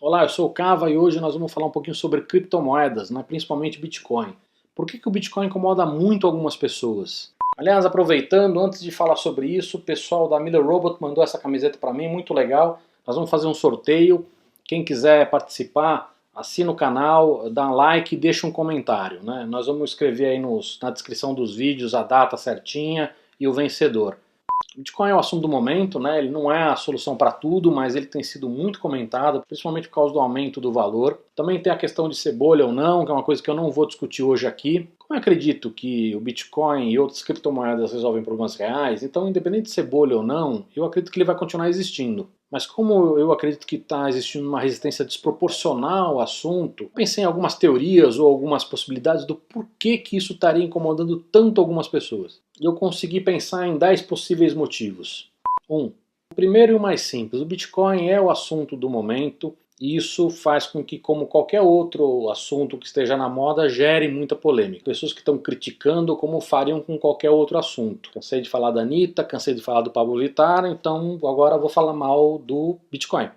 Olá, eu sou o Cava e hoje nós vamos falar um pouquinho sobre criptomoedas, né, principalmente Bitcoin. Por que o Bitcoin incomoda muito algumas pessoas? Aliás, aproveitando, antes de falar sobre isso, o pessoal da Miller Robot mandou essa camiseta para mim, muito legal. Nós vamos fazer um sorteio. Quem quiser participar, assina o canal, dá um like e deixa um comentário, né? Nós vamos escrever aí na descrição dos vídeos a data certinha e o vencedor. O Bitcoin é o assunto do momento, né? Ele não é a solução para tudo, mas ele tem sido muito comentado, principalmente por causa do aumento do valor. Também tem a questão de ser bolha ou não, que é uma coisa que eu não vou discutir hoje aqui. Como eu acredito que o Bitcoin e outras criptomoedas resolvem problemas reais, então independente de ser bolha ou não, eu acredito que ele vai continuar existindo. Mas como eu acredito que está existindo uma resistência desproporcional ao assunto, pensei em algumas teorias ou algumas possibilidades do porquê que isso estaria incomodando tanto algumas pessoas. E eu consegui pensar em 10 possíveis motivos. O primeiro e o mais simples, o Bitcoin é o assunto do momento e isso faz com que, como qualquer outro assunto que esteja na moda, gere muita polêmica. Pessoas que estão criticando como fariam com qualquer outro assunto. Cansei de falar da Anitta, cansei de falar do Pablo Vittar, então agora vou falar mal do Bitcoin.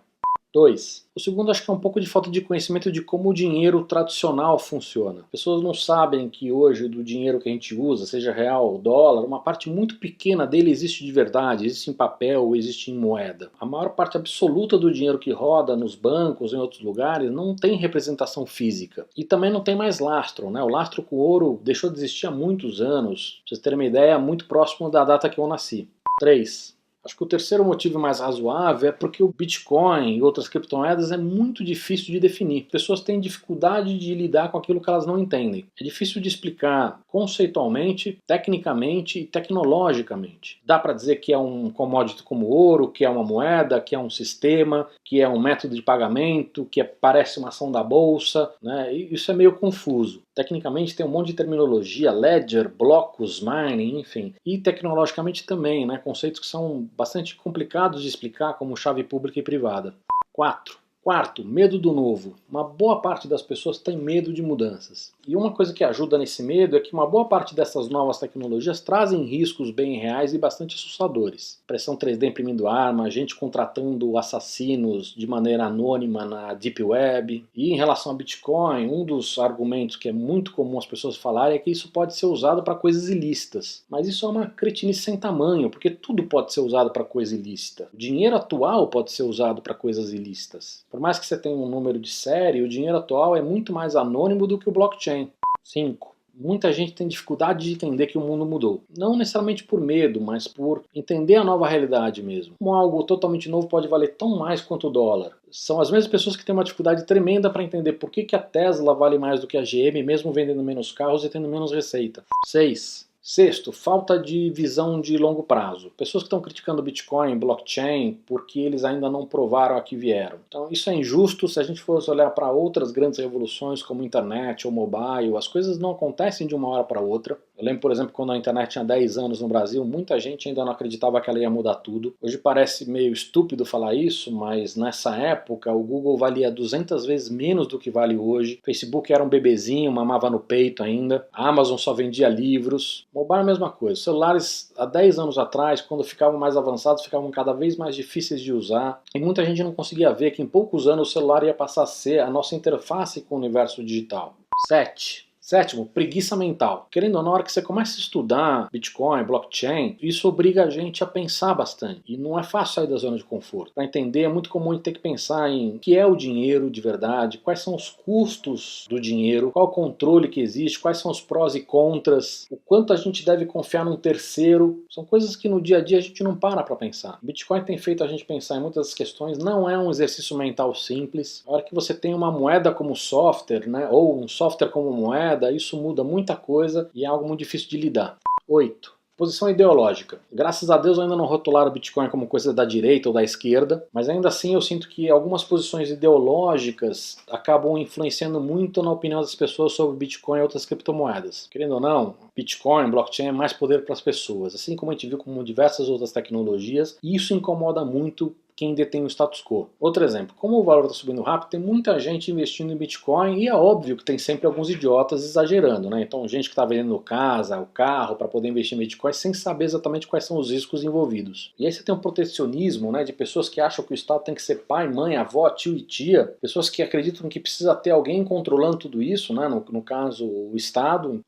2. O segundo acho que é um pouco de falta de conhecimento de como o dinheiro tradicional funciona. As pessoas não sabem que hoje do dinheiro que a gente usa, seja real ou dólar, uma parte muito pequena dele existe de verdade, existe em papel ou existe em moeda. A maior parte absoluta do dinheiro que roda nos bancos, em outros lugares, não tem representação física. E também não tem mais lastro, né? O lastro com ouro deixou de existir há muitos anos. Pra vocês terem uma ideia, muito próximo da data que eu nasci. 3. Acho que o terceiro motivo mais razoável é porque o Bitcoin e outras criptomoedas é muito difícil de definir. Pessoas têm dificuldade de lidar com aquilo que elas não entendem. É difícil de explicar conceitualmente, tecnicamente e tecnologicamente. Dá para dizer que é um commodity como ouro, que é uma moeda, que é um sistema, que é um método de pagamento, que parece uma ação da bolsa, né? E isso é meio confuso. Tecnicamente tem um monte de terminologia, ledger, blocos, mining, enfim. E tecnologicamente também, né? Conceitos que são bastante complicados de explicar, como chave pública e privada. 4. Quarto, medo do novo. Uma boa parte das pessoas tem medo de mudanças. E uma coisa que ajuda nesse medo é que uma boa parte dessas novas tecnologias trazem riscos bem reais e bastante assustadores. Pressão 3D imprimindo arma, gente contratando assassinos de maneira anônima na Deep Web. E em relação a Bitcoin, um dos argumentos que é muito comum as pessoas falarem é que isso pode ser usado para coisas ilícitas. Mas isso é uma cretinice sem tamanho, porque tudo pode ser usado para coisa ilícita. O dinheiro atual pode ser usado para coisas ilícitas. Por mais que você tenha um número de série, o dinheiro atual é muito mais anônimo do que o blockchain. 5. Muita gente tem dificuldade de entender que o mundo mudou. Não necessariamente por medo, mas por entender a nova realidade mesmo. Como algo totalmente novo pode valer tão mais quanto o dólar. São as mesmas pessoas que têm uma dificuldade tremenda para entender por que a Tesla vale mais do que a GM, mesmo vendendo menos carros e tendo menos receita. 6. Sexto, falta de visão de longo prazo. Pessoas que estão criticando Bitcoin, blockchain, porque eles ainda não provaram a que vieram. Então isso é injusto. Se a gente fosse olhar para outras grandes revoluções como internet ou mobile, as coisas não acontecem de uma hora para outra. Eu lembro, por exemplo, quando a internet tinha 10 anos no Brasil, muita gente ainda não acreditava que ela ia mudar tudo. Hoje parece meio estúpido falar isso, mas nessa época o Google valia 200 vezes menos do que vale hoje. Facebook era um bebezinho, mamava no peito ainda. A Amazon só vendia livros. Mobile é a mesma coisa. Os celulares há 10 anos atrás, quando ficavam mais avançados, ficavam cada vez mais difíceis de usar. E muita gente não conseguia ver que em poucos anos o celular ia passar a ser a nossa interface com o universo digital. 7. Sétimo, preguiça mental. Querendo ou não, na hora que você começa a estudar Bitcoin, blockchain, isso obriga a gente a pensar bastante. E não é fácil sair da zona de conforto. Para entender, é muito comum a gente ter que pensar em o que é o dinheiro de verdade, quais são os custos do dinheiro, qual o controle que existe, quais são os prós e contras, o quanto a gente deve confiar num terceiro. São coisas que no dia a dia a gente não para pensar. O Bitcoin tem feito a gente pensar em muitas questões, não é um exercício mental simples. Na hora que você tem uma moeda como software, né, ou um software como moeda, isso muda muita coisa e é algo muito difícil de lidar. 8. Posição ideológica. Graças a Deus ainda não rotularam o Bitcoin como coisa da direita ou da esquerda, mas ainda assim eu sinto que algumas posições ideológicas acabam influenciando muito na opinião das pessoas sobre Bitcoin e outras criptomoedas. Querendo ou não, Bitcoin, blockchain é mais poder para as pessoas, assim como a gente viu com diversas outras tecnologias, e isso incomoda muito quem detém o status quo. Outro exemplo, como o valor está subindo rápido, tem muita gente investindo em Bitcoin e é óbvio que tem sempre alguns idiotas exagerando, né? Então gente que está vendendo casa, o carro para poder investir em Bitcoin sem saber exatamente quais são os riscos envolvidos. E aí você tem um protecionismo, né, de pessoas que acham que o Estado tem que ser pai, mãe, avó, tio e tia, pessoas que acreditam que precisa ter alguém controlando tudo isso, né, no caso o Estado.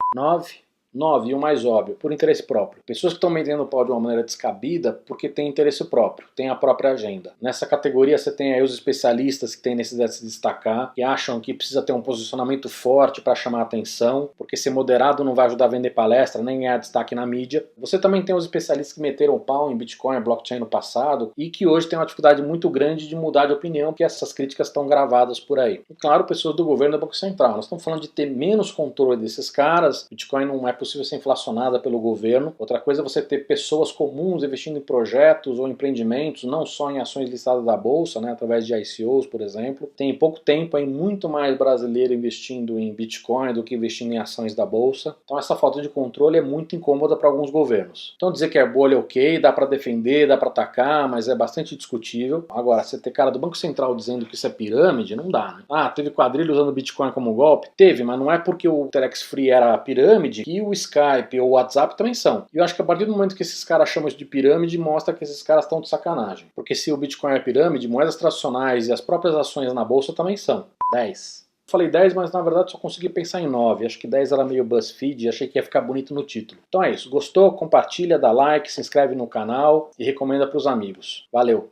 9, e o mais óbvio, por interesse próprio. Pessoas que estão vendendo o pau de uma maneira descabida porque tem interesse próprio, tem a própria agenda. Nessa categoria você tem aí os especialistas que têm necessidade de se destacar, que acham que precisa ter um posicionamento forte para chamar a atenção, porque ser moderado não vai ajudar a vender palestra, nem ganhar destaque na mídia. Você também tem os especialistas que meteram o pau em Bitcoin e blockchain no passado e que hoje tem uma dificuldade muito grande de mudar de opinião, porque essas críticas estão gravadas por aí. E claro, pessoas do governo e do Banco Central. Nós estamos falando de ter menos controle desses caras. Bitcoin não é possível ser inflacionada pelo governo. Outra coisa é você ter pessoas comuns investindo em projetos ou empreendimentos, não só em ações listadas da Bolsa, né, através de ICOs, por exemplo. Tem pouco tempo aí muito mais brasileiro investindo em Bitcoin do que investindo em ações da Bolsa. Então essa falta de controle é muito incômoda para alguns governos. Então dizer que é bolha é ok, dá para defender, dá para atacar, mas é bastante discutível. Agora, você ter cara do Banco Central dizendo que isso é pirâmide, não dá, né? Ah, teve quadrilha usando Bitcoin como golpe? Teve, mas não é porque o Telex Free era pirâmide que o Skype ou o WhatsApp também são. E eu acho que a partir do momento que esses caras chamam isso de pirâmide, mostra que esses caras estão de sacanagem. Porque se o Bitcoin é pirâmide, moedas tradicionais e as próprias ações na bolsa também são. 10. Falei 10, mas na verdade só consegui pensar em 9. Acho que 10 era meio BuzzFeed e achei que ia ficar bonito no título. Então é isso. Gostou? Compartilha, dá like, se inscreve no canal e recomenda para os amigos. Valeu!